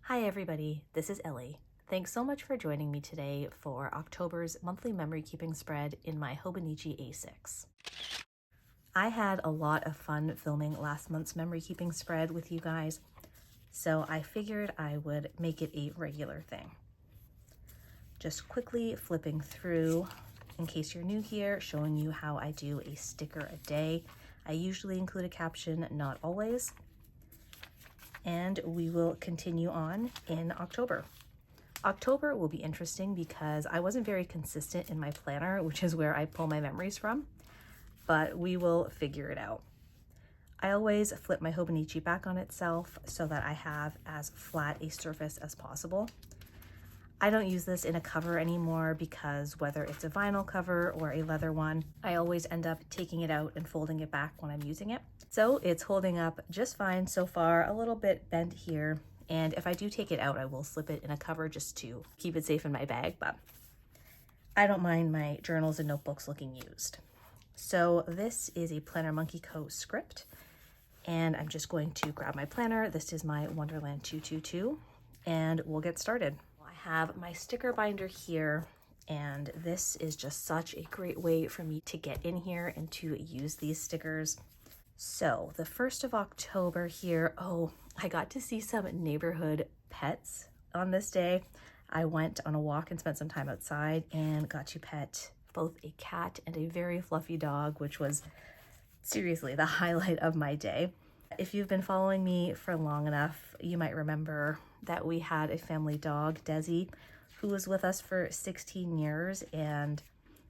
Hi everybody, this is Ellie. Thanks so much for joining me today for October's monthly memory keeping spread in my Hobonichi A6. I had a lot of fun filming last month's memory keeping spread with you guys, so I figured I would make it a regular thing. Just quickly flipping through, in case you're new here, showing you how I do a sticker a day. I usually include a caption, not always. And we will continue on in October. October will be interesting because I wasn't very consistent in my planner, which is where I pull my memories from, but we will figure it out. I always flip my Hobonichi back on itself so that I have as flat a surface as possible. I don't use this in a cover anymore because whether it's a vinyl cover or a leather one, I always end up taking it out and folding it back when I'm using it. So it's holding up just fine so far, a little bit bent here. And if I do take it out, I will slip it in a cover just to keep it safe in my bag, but I don't mind my journals and notebooks looking used. So this is a Planner Monkey Co. script, and I'm just going to grab my planner. This is my Wonderland 222, and we'll get started. I have my sticker binder here, and this is just such a great way for me to get in here and to use these stickers. So the 1st of October here, oh, I got to see some neighborhood pets on this day. I went on a walk and spent some time outside and got to pet both a cat and a very fluffy dog, which was seriously the highlight of my day. If you've been following me for long enough, you might remember that we had a family dog, Desi, who was with us for 16 years, and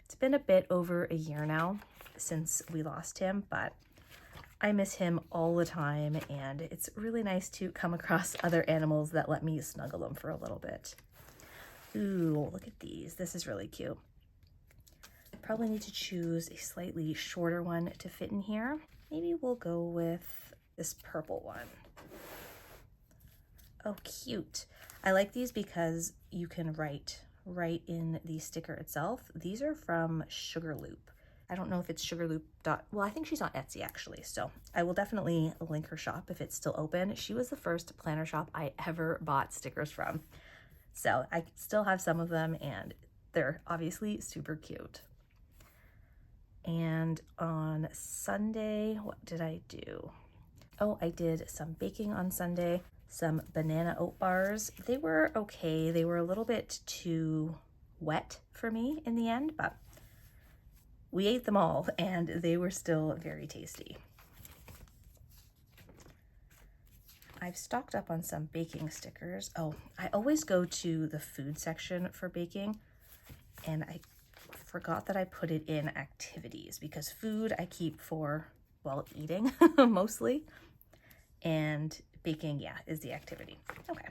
it's been a bit over a year now since we lost him, but I miss him all the time, and it's really nice to come across other animals that let me snuggle them for a little bit. Ooh, look at these. This is really cute. Probably need to choose a slightly shorter one to fit in here. Maybe we'll go with this purple one. Oh, cute. I like these because you can write right in the sticker itself. These are from Sugarloop. I don't know if it's Sugarloop. Well, I think she's on Etsy actually, so I will definitely link her shop if it's still open. She was the first planner shop I ever bought stickers from. So I still have some of them, and they're obviously super cute. And on Sunday, what did I do? Oh, I did some baking on Sunday, some banana oat bars. They were okay. They were a little bit too wet for me in the end, but we ate them all and they were still very tasty. I've stocked up on some baking stickers. Oh, I always go to the food section for baking, and I forgot that I put it in activities because food I keep for, well, eating mostly, and baking, yeah, is the activity. Okay,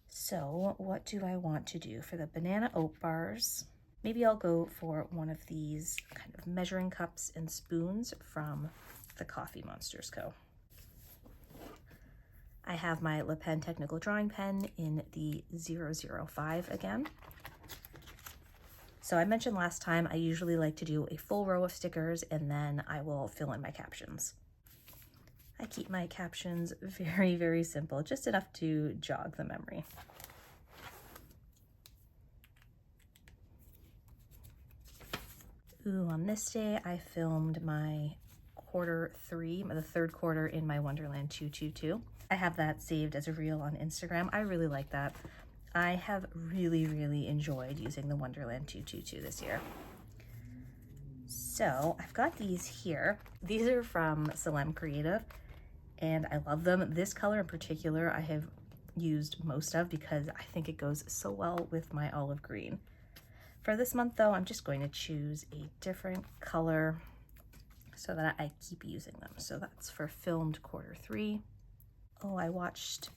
so what do I want to do for the banana oat bars? Maybe I'll go for one of these kind of measuring cups and spoons from the Coffee Monsters Co. I have my Le Pen Technical Drawing Pen in the 005 again. So I mentioned last time I usually like to do a full row of stickers and then I will fill in my captions. I keep my captions very, very simple, just enough to jog the memory. Ooh, on this day I filmed my the third quarter in my Wonderland 222. I have that saved as a reel on Instagram. I really like that. I have really enjoyed using the Wonderland 222 this year. So I've got these here. These are from Salem Creative, and I love them. This color in particular I have used most of because I think it goes so well with my olive green. For this month though, I'm just going to choose a different color so that I keep using them. So that's for filmed quarter 3. Oh, I watched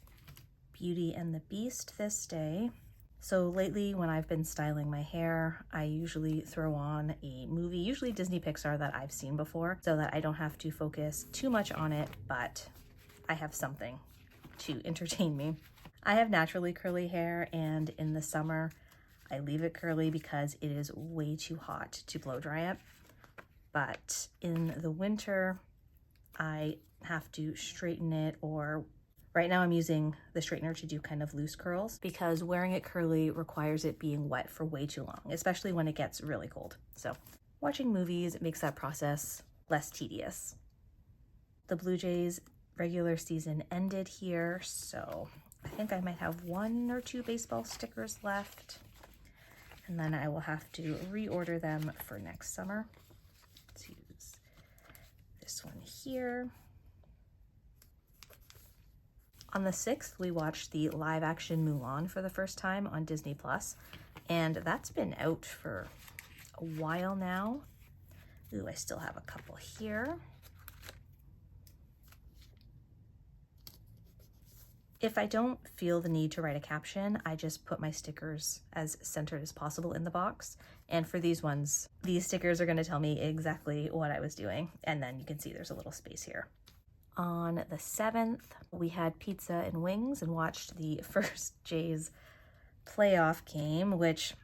Beauty and the Beast this day. So lately when I've been styling my hair, I usually throw on a movie, usually Disney Pixar, that I've seen before so that I don't have to focus too much on it, but I have something to entertain me. I have naturally curly hair, and in the summer I leave it curly because it is way too hot to blow dry it. But in the winter, I have to straighten it or Right now I'm using the straightener to do kind of loose curls because wearing it curly requires it being wet for way too long, especially when it gets really cold. So watching movies makes that process less tedious. The Blue Jays regular season ended here, so I think I might have 1 or 2 baseball stickers left, and then I will have to reorder them for next summer. Let's use this one here. On the 6th, we watched the live action Mulan for the first time on Disney+, and that's been out for a while now. Ooh, I still have a couple here. If I don't feel the need to write a caption, I just put my stickers as centered as possible in the box. And for these ones, these stickers are going to tell me exactly what I was doing. And then you can see there's a little space here. On the 7th, we had pizza and wings and watched the first Jays playoff game, which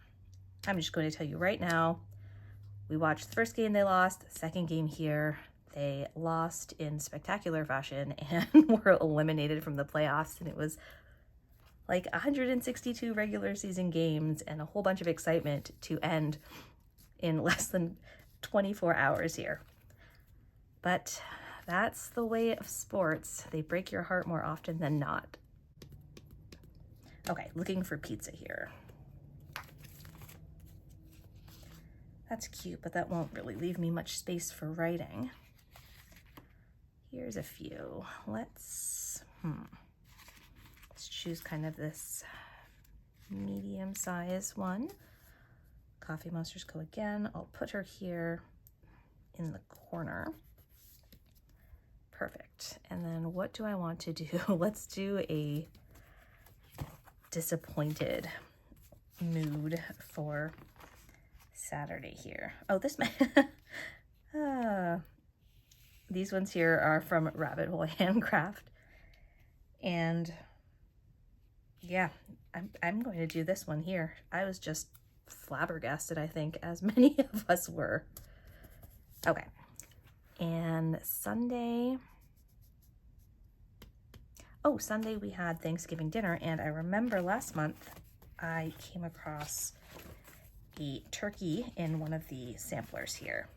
I'm just going to tell you right now. We watched the first game they lost, the second game here. They lost in spectacular fashion and were eliminated from the playoffs, and it was like 162 regular season games and a whole bunch of excitement to end in less than 24 hours here. But that's the way of sports. They break your heart more often than not. Okay, looking for pizza here. That's cute, but that won't really leave me much space for writing. Here's a few. Let's choose kind of this medium size one. Coffee Monsters go again. I'll put her here in the corner. Perfect. And then what do I want to do? Let's do a disappointed mood for Saturday here. Oh, this these ones here are from Rabbit Hole Handcraft. And yeah, I'm going to do this one here. I was just flabbergasted, I think, as many of us were. Okay. And Sunday, Sunday we had Thanksgiving dinner, and I remember last month I came across a turkey in one of the samplers here.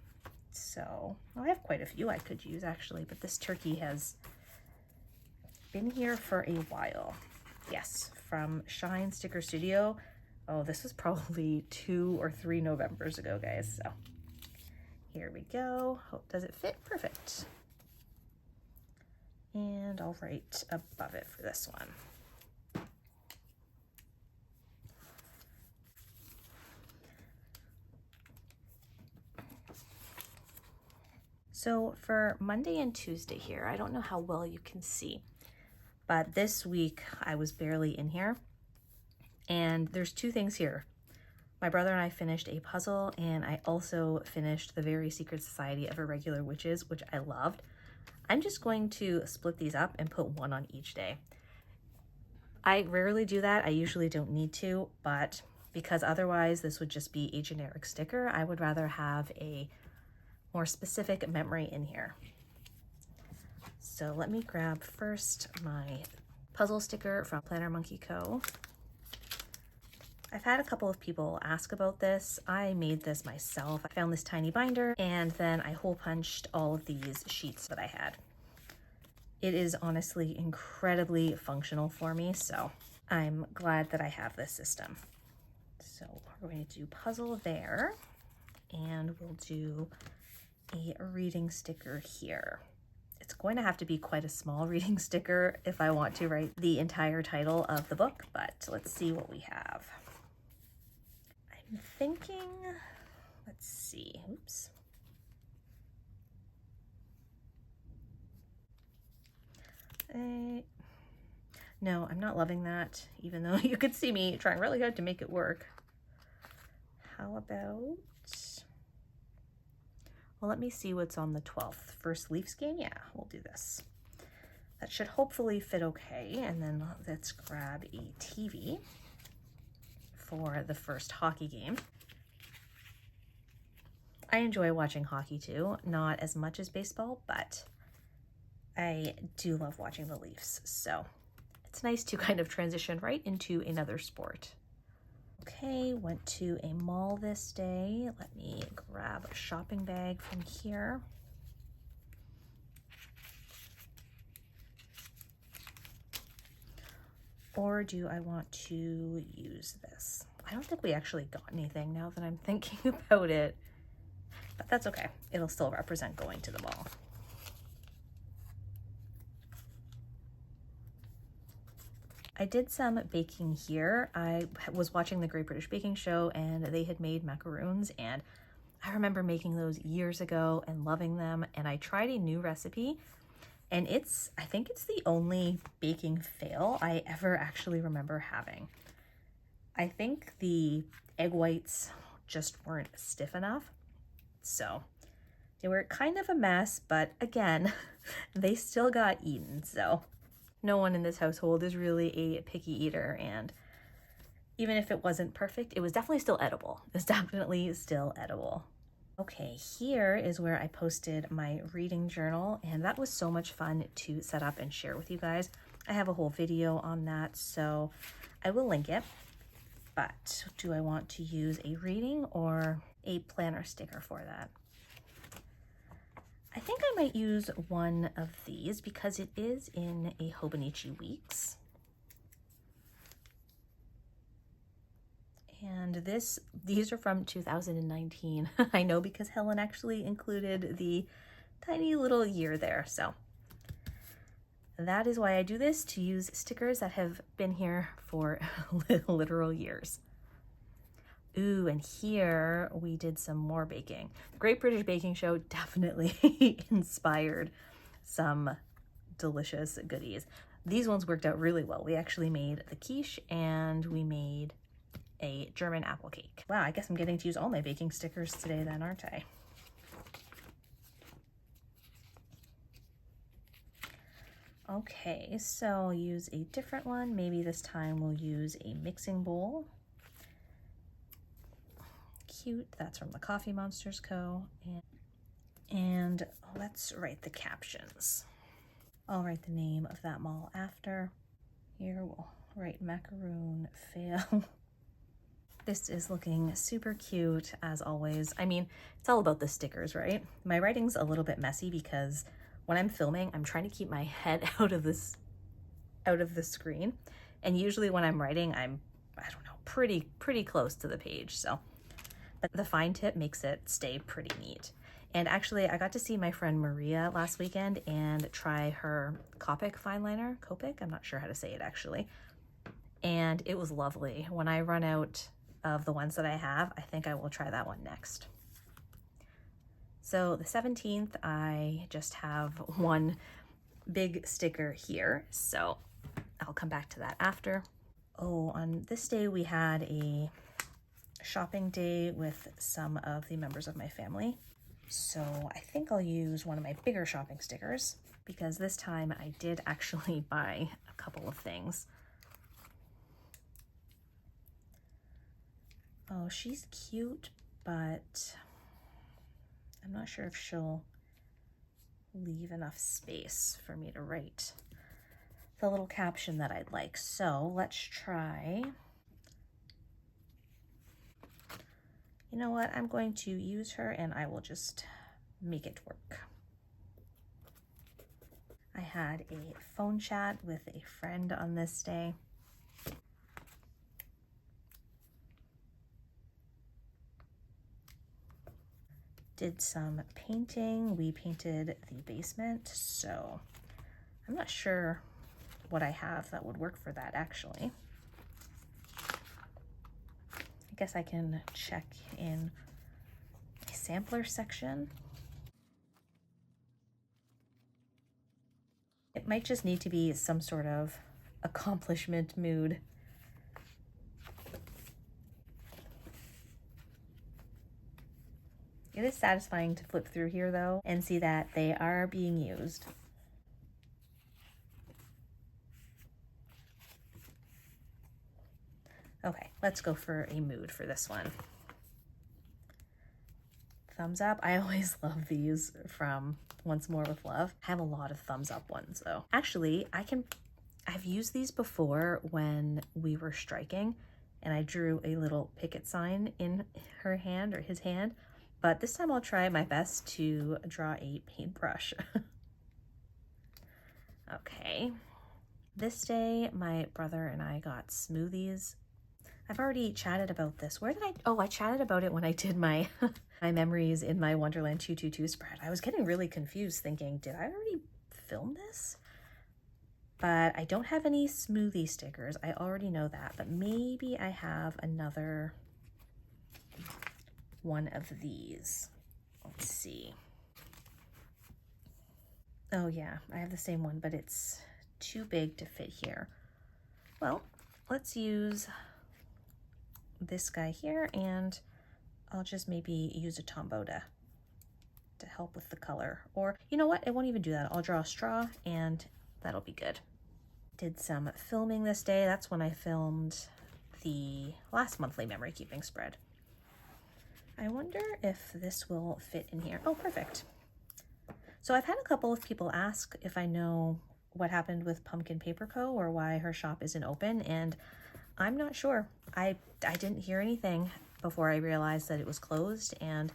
So I have quite a few I could use actually, but this turkey has been here for a while. Yes, from Shine Sticker Studio. Oh, this was probably 2 or 3 Novembers ago, guys. So here we go. Does it fit? Perfect. And I'll write above it for this one. So for Monday and Tuesday here, I don't know how well you can see, but this week I was barely in here. And there's 2 things here. My brother and I finished a puzzle, and I also finished The Very Secret Society of Irregular Witches, which I loved. I'm just going to split these up and put one on each day. I rarely do that. I usually don't need to, but because otherwise this would just be a generic sticker, I would rather have a more specific memory in here. So let me grab first my puzzle sticker from Planner Monkey Co. I've had a couple of people ask about this. I made this myself. I found this tiny binder and then I hole punched all of these sheets that I had. It is honestly incredibly functional for me, so I'm glad that I have this system. So we're going to do puzzle there, and we'll do a reading sticker here. It's going to have to be quite a small reading sticker if I want to write the entire title of the book, but let's see what we have. I'm thinking, let's see, oops. No, I'm not loving that, even though you could see me trying really hard to make it work. How about, well, let me see what's on the 12th. First Leafs game? Yeah, we'll do this. That should hopefully fit okay. And then let's grab a TV for the first hockey game. I enjoy watching hockey too, not as much as baseball, but I do love watching the Leafs. So it's nice to kind of transition right into another sport. Okay, went to a mall this day. Let me grab a shopping bag from here. Or do I want to use this? I don't think we actually got anything now that I'm thinking about it, but that's okay. It'll still represent going to the mall. I did some baking here. I was watching the Great British Baking Show and they had made macaroons, and I remember making those years ago and loving them. And I tried a new recipe, and I think it's the only baking fail I ever actually remember having. I think the egg whites just weren't stiff enough. So they were kind of a mess, but again, they still got eaten. So no one in this household is really a picky eater, and even if it wasn't perfect, it was definitely still edible. It's definitely still edible. Okay, here is where I posted my reading journal, and that was so much fun to set up and share with you guys. I have a whole video on that, so I will link it. But do I want to use a reading or a planner sticker for that? I think I might use one of these because it is in a Hobonichi Weeks. And these are from 2019. I know because Helen actually included the tiny little year there. So that is why I do this, to use stickers that have been here for literal years. Ooh, and here we did some more baking. The Great British Baking Show definitely inspired some delicious goodies. These ones worked out really well. We actually made the quiche and we made a German apple cake. Wow, I guess I'm getting to use all my baking stickers today then, aren't I? Okay, so I'll use a different one. Maybe this time we'll use a mixing bowl. Cute, that's from the Coffee Monsters Co. And let's write the captions. I'll write the name of that mall after. Here we'll write macaroon fail. This is looking super cute as always. I mean, it's all about the stickers, right? My writing's a little bit messy because when I'm filming, I'm trying to keep my head out of the screen. And usually when I'm writing, I'm, I don't know, pretty close to the page. So, but the fine tip makes it stay pretty neat. And actually, I got to see my friend Maria last weekend and try her Copic fine liner. Copic? I'm not sure how to say it actually. And it was lovely. When I run out of the ones that I have, I think I will try that one next. So the 17th, I just have one big sticker here, so I'll come back to that after. Oh, on this day we had a shopping day with some of the members of my family. So I think I'll use one of my bigger shopping stickers because this time I did actually buy a couple of things. Oh, she's cute, but I'm not sure if she'll leave enough space for me to write the little caption that I'd like. So let's try. You know what? I'm going to use her and I will just make it work. I had a phone chat with a friend on this day. Did some painting. We painted the basement, so I'm not sure what I have that would work for that actually. I guess I can check in a sampler section. It might just need to be some sort of accomplishment mood. It is satisfying to flip through here though and see that they are being used. Okay, let's go for a mood for this one. Thumbs up. I always love these from Once More with Love. I have a lot of thumbs up ones though. Actually, I can I've used these before when we were striking, and I drew a little picket sign in her hand or his hand, but this time I'll try my best to draw a paintbrush. Okay, this day my brother and I got smoothies. I've already chatted about this. Where did I chatted about it when I did my my memories in my Wonderland 222 spread. I was getting really confused thinking, did I already film this? But I don't have any smoothie stickers. I already know that, but maybe I have another one of these. Let's see. Oh yeah, I have the same one, but it's too big to fit here. Well, let's use this guy here, and I'll just maybe use a Tombow to help with the color. Or you know what? I won't even do that. I'll draw a straw and that'll be good. Did some filming this day. That's when I filmed the last monthly memory keeping spread. I wonder if this will fit in here. Oh, perfect. So I've had a couple of people ask if I know what happened with Pumpkin Paper Co. or why her shop isn't open, and I'm not sure. I didn't hear anything before I realized that it was closed, and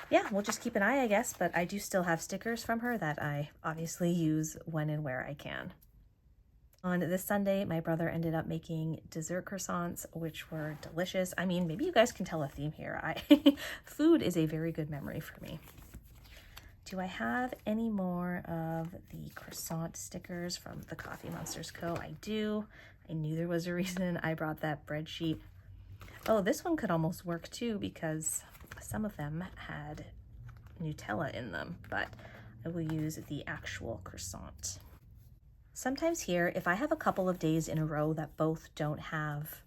yeah, we'll just keep an eye, I guess, but I do still have stickers from her that I obviously use when and where I can. On this Sunday, my brother ended up making dessert croissants, which were delicious. I mean, maybe you guys can tell a theme here. Food is a very good memory for me. Do I have any more of the croissant stickers from the Coffee Monsters Co? I do. I knew there was a reason I brought that bread sheet. Oh, this one could almost work too because some of them had Nutella in them, but I will use the actual croissant. Sometimes here, if I have a couple of days in a row that both don't have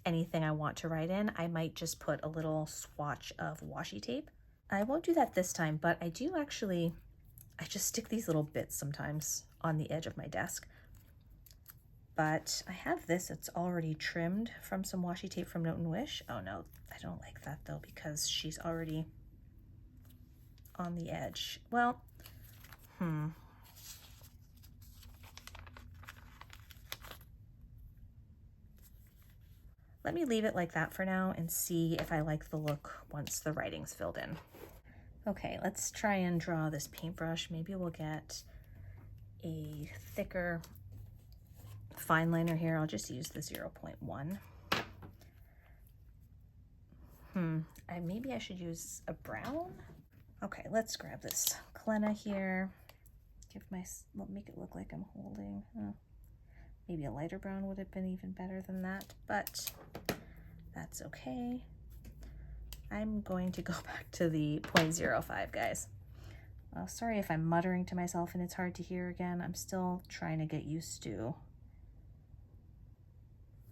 anything I want to write in, I might just put a little swatch of washi tape. I won't do that this time, but I do actually, I just stick these little bits sometimes on the edge of my desk. But I have this, it's already trimmed from some washi tape from Note and Wish. Oh no, I don't like that though because she's already on the edge. Well, let me leave it like that for now and see if I like the look once the writing's filled in. Okay, let's try and draw this paintbrush. Maybe we'll get a thicker fine liner here. I'll just use the 0.1. Maybe I should use a brown. Okay, let's grab this Clena here. Make it look like I'm holding. Maybe a lighter brown would have been even better than that, but that's okay. I'm going to go back to the 0.05, guys. Sorry if I'm muttering to myself and it's hard to hear again. I'm still trying to get used to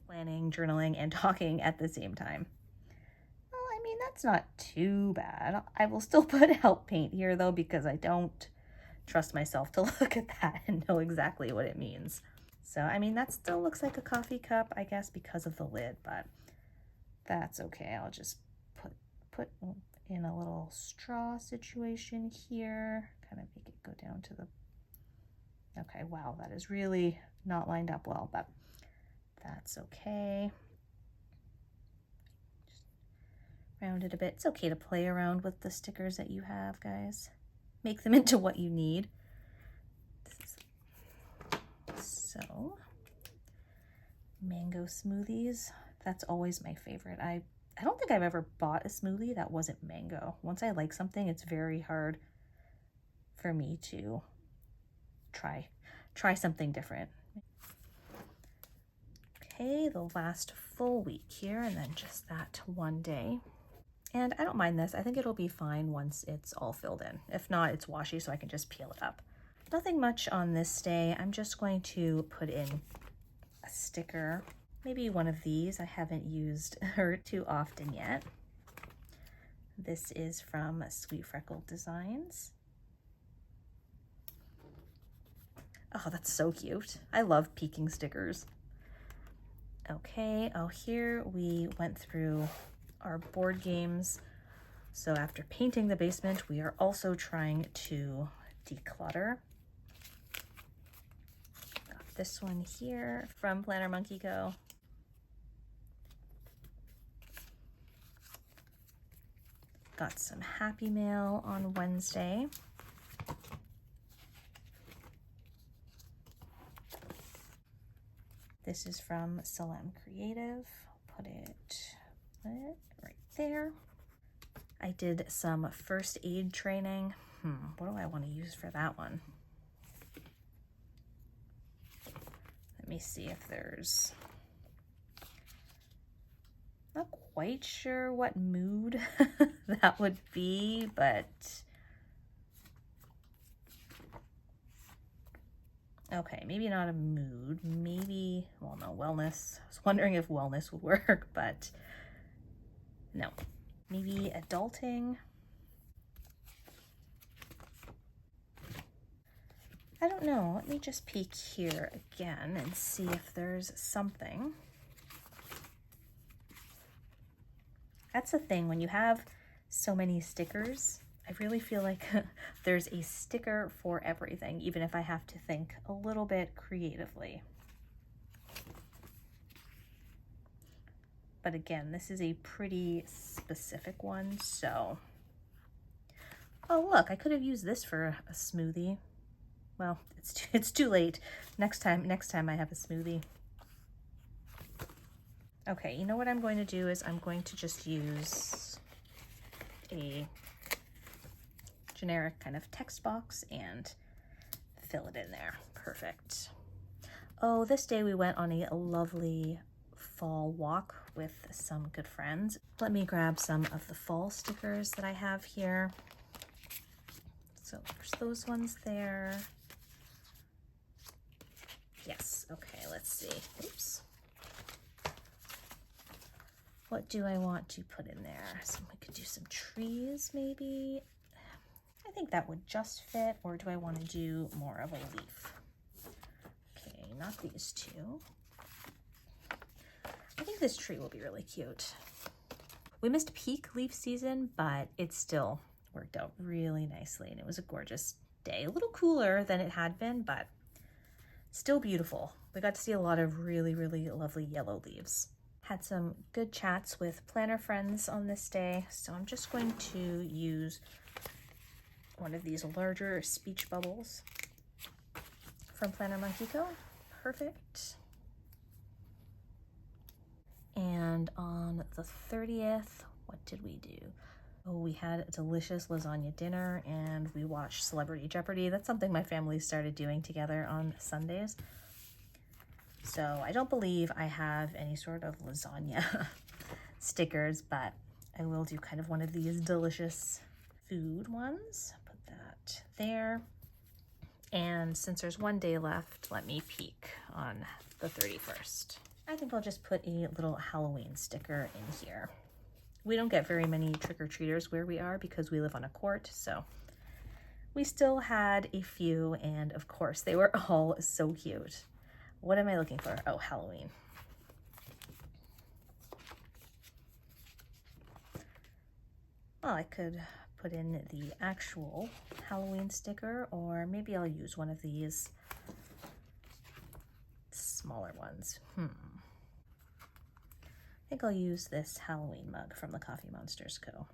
planning, journaling, and talking at the same time. Well, I mean, that's not too bad. I will still put help paint here though, because I don't trust myself to look at that and know exactly what it means. So, I mean, that still looks like a coffee cup, I guess, because of the lid, but that's okay. I'll just put in a little straw situation here, kind of make it go down to the, okay, wow, that is really not lined up well, but that's okay. Just round it a bit. It's okay to play around with the stickers that you have, guys. Make them into what you need. So, mango smoothies, that's always my favorite. I don't think I've ever bought a smoothie that wasn't mango. Once I like something, it's very hard for me to try something different. Okay, the last full week here, and then just that one day. And I don't mind this. I think it'll be fine once it's all filled in. If not, it's washi, so I can just peel it up. Nothing much on this day. I'm just going to put in a sticker. Maybe one of these. I haven't used her too often yet. This is from Raspberyl Designs. Oh, that's so cute. I love peeking stickers. Okay, oh, here we went through our board games. So after painting the basement, we are also trying to declutter. this one here from Planner Monkey Co. Got some Happy Mail on Wednesday. This is from Salam Creative. Put it right there. I did some first aid training. What do I want to use for that one? Let me see if there's... Not quite sure what mood that would be, but... Okay, maybe not a mood, maybe, well, no, wellness. I was wondering if wellness would work, but no. Maybe adulting. I don't know. Let me just peek here again and see if there's something. That's the thing, when you have so many stickers, I really feel like there's a sticker for everything, even if I have to think a little bit creatively. But again, this is a pretty specific one, so... Oh, look, I could have used this for a smoothie. Well, it's too late. Next time I have a smoothie. Okay, you know what I'm going to do is I'm going to just use a generic kind of text box and fill it in there. Perfect. Oh, this day we went on a lovely fall walk with some good friends. Let me grab some of the fall stickers that I have here. So there's those ones there. Yes, okay, let's see. Oops. What do I want to put in there? So we could do some trees maybe. I think that would just fit, or do I want to do more of a leaf? Okay, not these two. I think this tree will be really cute. We missed peak leaf season, but it still worked out really nicely, and it was a gorgeous day. A little cooler than it had been, but still beautiful. We got to see a lot of really, really lovely yellow leaves. Had some good chats with planner friends on this day, so I'm just going to use one of these larger speech bubbles from Planner Monkey Co. Perfect. And on the 30th, what did we do? Oh, we had a delicious lasagna dinner and we watched Celebrity Jeopardy. That's something my family started doing together on Sundays. So I don't believe I have any sort of lasagna stickers, but I will do kind of one of these delicious food ones. Put that there. And since there's one day left, let me peek on the 31st. I think I'll just put a little Halloween sticker in here. We don't get very many trick-or-treaters where we are because we live on a court, so we still had a few, and of course they were all so cute. What am I looking for? Oh, Halloween. Well, I could put in the actual Halloween sticker, or maybe I'll use one of these smaller ones. I think I'll use this Halloween mug from the Coffee Monsters Co.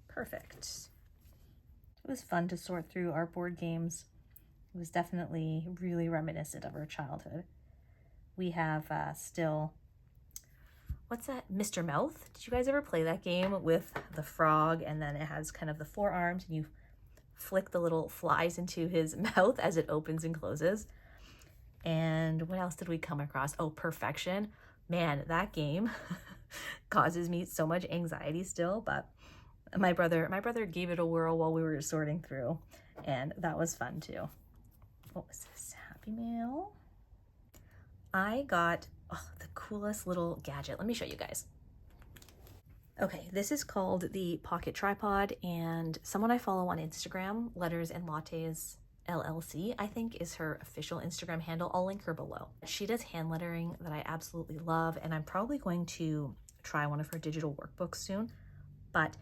Perfect. It was fun to sort through our board games. It was definitely really reminiscent of our childhood. We have still, what's that? Mr. Mouth? Did you guys ever play that game with the frog and then it has kind of the four arms and you flick the little flies into his mouth as it opens and closes? And what else did we come across? Oh, Perfection. Man, that game causes me so much anxiety still, but my brother gave it a whirl while we were sorting through, and that was fun too. What was this? Happy Mail? I got the coolest little gadget. Let me show you guys. Okay, this is called the Pocket Tripod, and someone I follow on Instagram, Letters and Lattes LLC, I think is her official Instagram handle. I'll link her below. She does hand lettering that I absolutely love, and I'm probably going to try one of her digital workbooks soon, but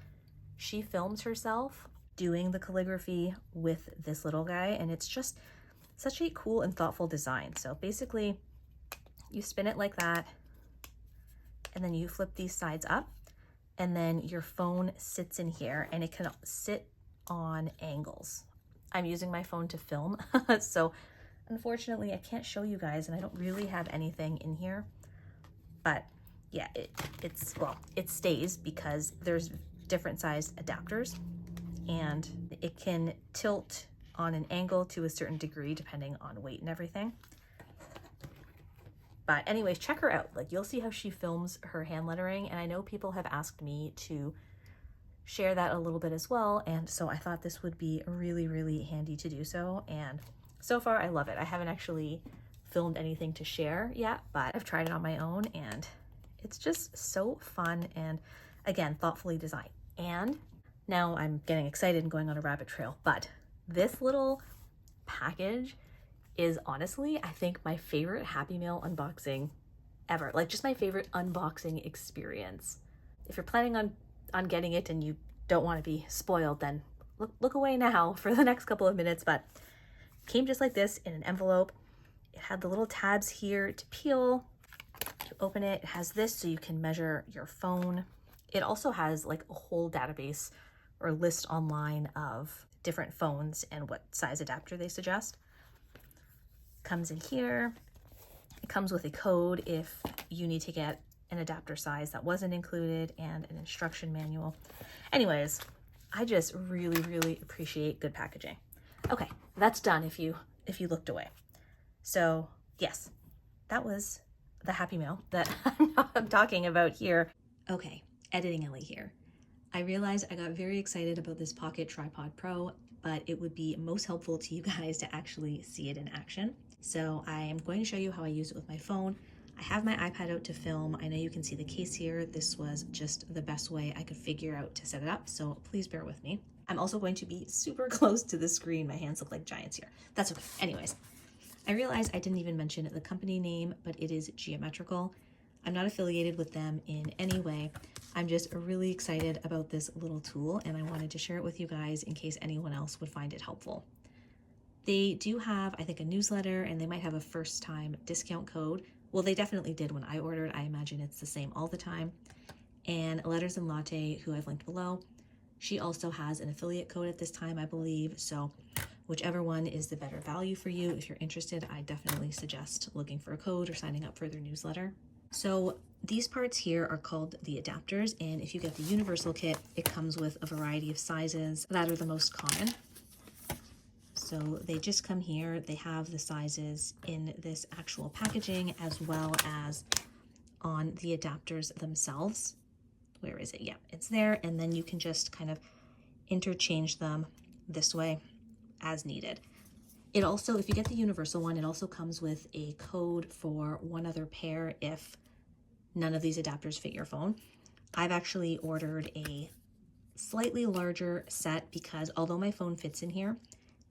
she films herself doing the calligraphy with this little guy, and it's just such a cool and thoughtful design. So basically you spin it like that, and then you flip these sides up, and then your phone sits in here, and it can sit on angles. I'm using my phone to film, so unfortunately I can't show you guys, and I don't really have anything in here, but yeah, it stays because there's different sized adapters, and it can tilt on an angle to a certain degree depending on weight and everything. But anyways, check her out. Like, you'll see how she films her hand lettering, and I know people have asked me to share that a little bit as well, and so I thought this would be really, really handy to do so, and so far I love it. I haven't actually filmed anything to share yet, but I've tried it on my own, and it's just so fun and, again, thoughtfully designed. And now I'm getting excited and going on a rabbit trail, but this little package is honestly, I think, my favorite Happy Mail unboxing ever. Like, just my favorite unboxing experience. If you're planning on getting it and you don't want to be spoiled, then look away now for the next couple of minutes. But it came just like this in an envelope. It had the little tabs here to peel. To open it, it has this so you can measure your phone. It also has like a whole database or list online of different phones and what size adapter they suggest. Comes in here. It comes with a code if you need to get an adapter size that wasn't included, and an instruction manual. Anyways, I just really, really appreciate good packaging. Okay, that's done if you looked away. So yes, that was the Happy Mail that I'm talking about here. Okay, editing Ellie here. I realized I got very excited about this Pocket Tripod Pro, but it would be most helpful to you guys to actually see it in action. So I am going to show you how I use it with my phone. I have my iPad out to film. I know you can see the case here. This was just the best way I could figure out to set it up, so please bear with me. I'm also going to be super close to the screen. My hands look like giants here. That's okay. Anyways, I realized I didn't even mention the company name, but it is Geometrical. I'm not affiliated with them in any way. I'm just really excited about this little tool, and I wanted to share it with you guys in case anyone else would find it helpful. They do have, I think, a newsletter, and they might have a first-time discount code. Well, they definitely did when I ordered. I imagine it's the same all the time. And Letters and Latte, who I've linked below, she also has an affiliate code at this time, I believe. So whichever one is the better value for you, if you're interested, I definitely suggest looking for a code or signing up for their newsletter. So these parts here are called the adapters, and if you get the universal kit, it comes with a variety of sizes that are the most common. So they just come here. They have the sizes in this actual packaging as well as on the adapters themselves. Where is it? Yeah, it's there. And then you can just kind of interchange them this way as needed. It also, if you get the universal one, it also comes with a code for one other pair if none of these adapters fit your phone. I've actually ordered a slightly larger set because although my phone fits in here,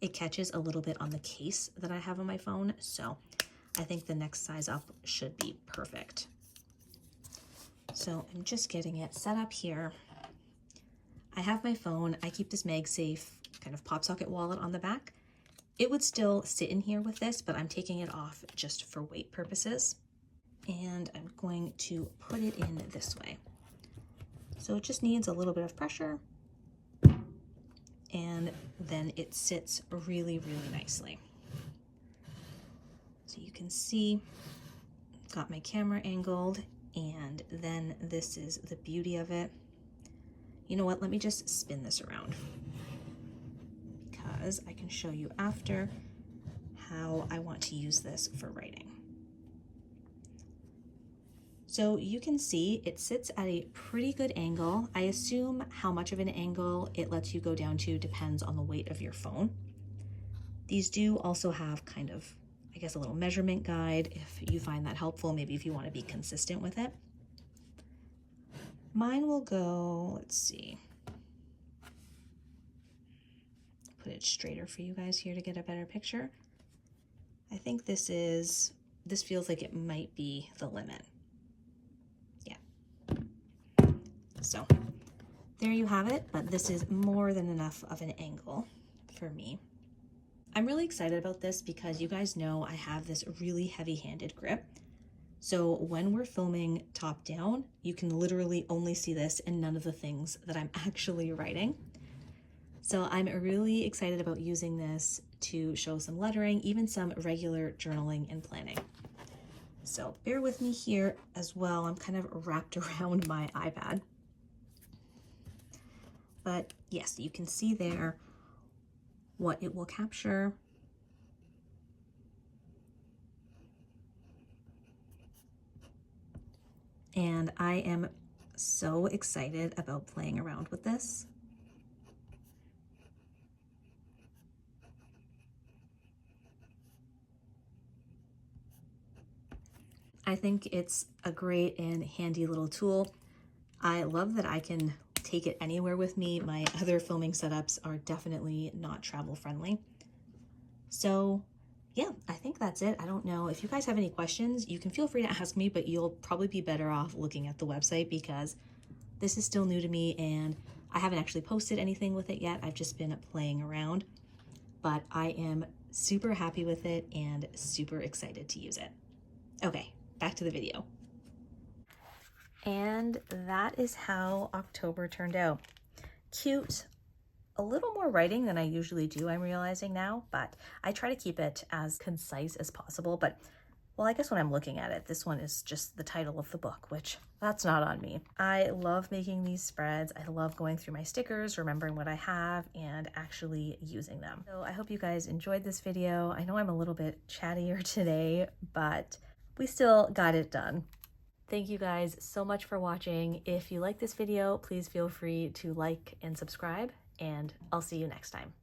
it catches a little bit on the case that I have on my phone. So I think the next size up should be perfect. So I'm just getting it set up here. I have my phone. I keep this MagSafe kind of pop socket wallet on the back. It would still sit in here with this, but I'm taking it off just for weight purposes. And I'm going to put it in this way. So it just needs a little bit of pressure, and then it sits really, really nicely. So you can see, got my camera angled, and then this is the beauty of it. You know what, let me just spin this around because I can show you after how I want to use this for writing. So you can see it sits at a pretty good angle. I assume how much of an angle it lets you go down to depends on the weight of your phone. These do also have kind of, I guess, a little measurement guide if you find that helpful, maybe if you want to be consistent with it. Mine will go, let's see, put it straighter for you guys here to get a better picture. I think this feels like it might be the limit. So there you have it, but this is more than enough of an angle for me. I'm really excited about this because you guys know I have this really heavy-handed grip. So when we're filming top down, you can literally only see this and none of the things that I'm actually writing. So I'm really excited about using this to show some lettering, even some regular journaling and planning. So bear with me here as well. I'm kind of wrapped around my iPad. But yes, you can see there what it will capture. And I am so excited about playing around with this. I think it's a great and handy little tool. I love that I can take it anywhere with me. My other filming setups are definitely not travel friendly. So yeah, I think that's it. I don't know if you guys have any questions, you can feel free to ask me, but you'll probably be better off looking at the website because this is still new to me and I haven't actually posted anything with it yet. I've just been playing around, but I am super happy with it and super excited to use it. Okay, back to the video. And that is how October turned out. Cute. A little more writing than I usually do, I'm realizing now, but I try to keep it as concise as possible. But, well, I guess when I'm looking at it, this one is just the title of the book, which that's not on me. I love making these spreads. I love going through my stickers, remembering what I have, and actually using them. So I hope you guys enjoyed this video. I know I'm a little bit chattier today, but we still got it done. Thank you guys so much for watching. If you like this video, please feel free to like and subscribe, and I'll see you next time.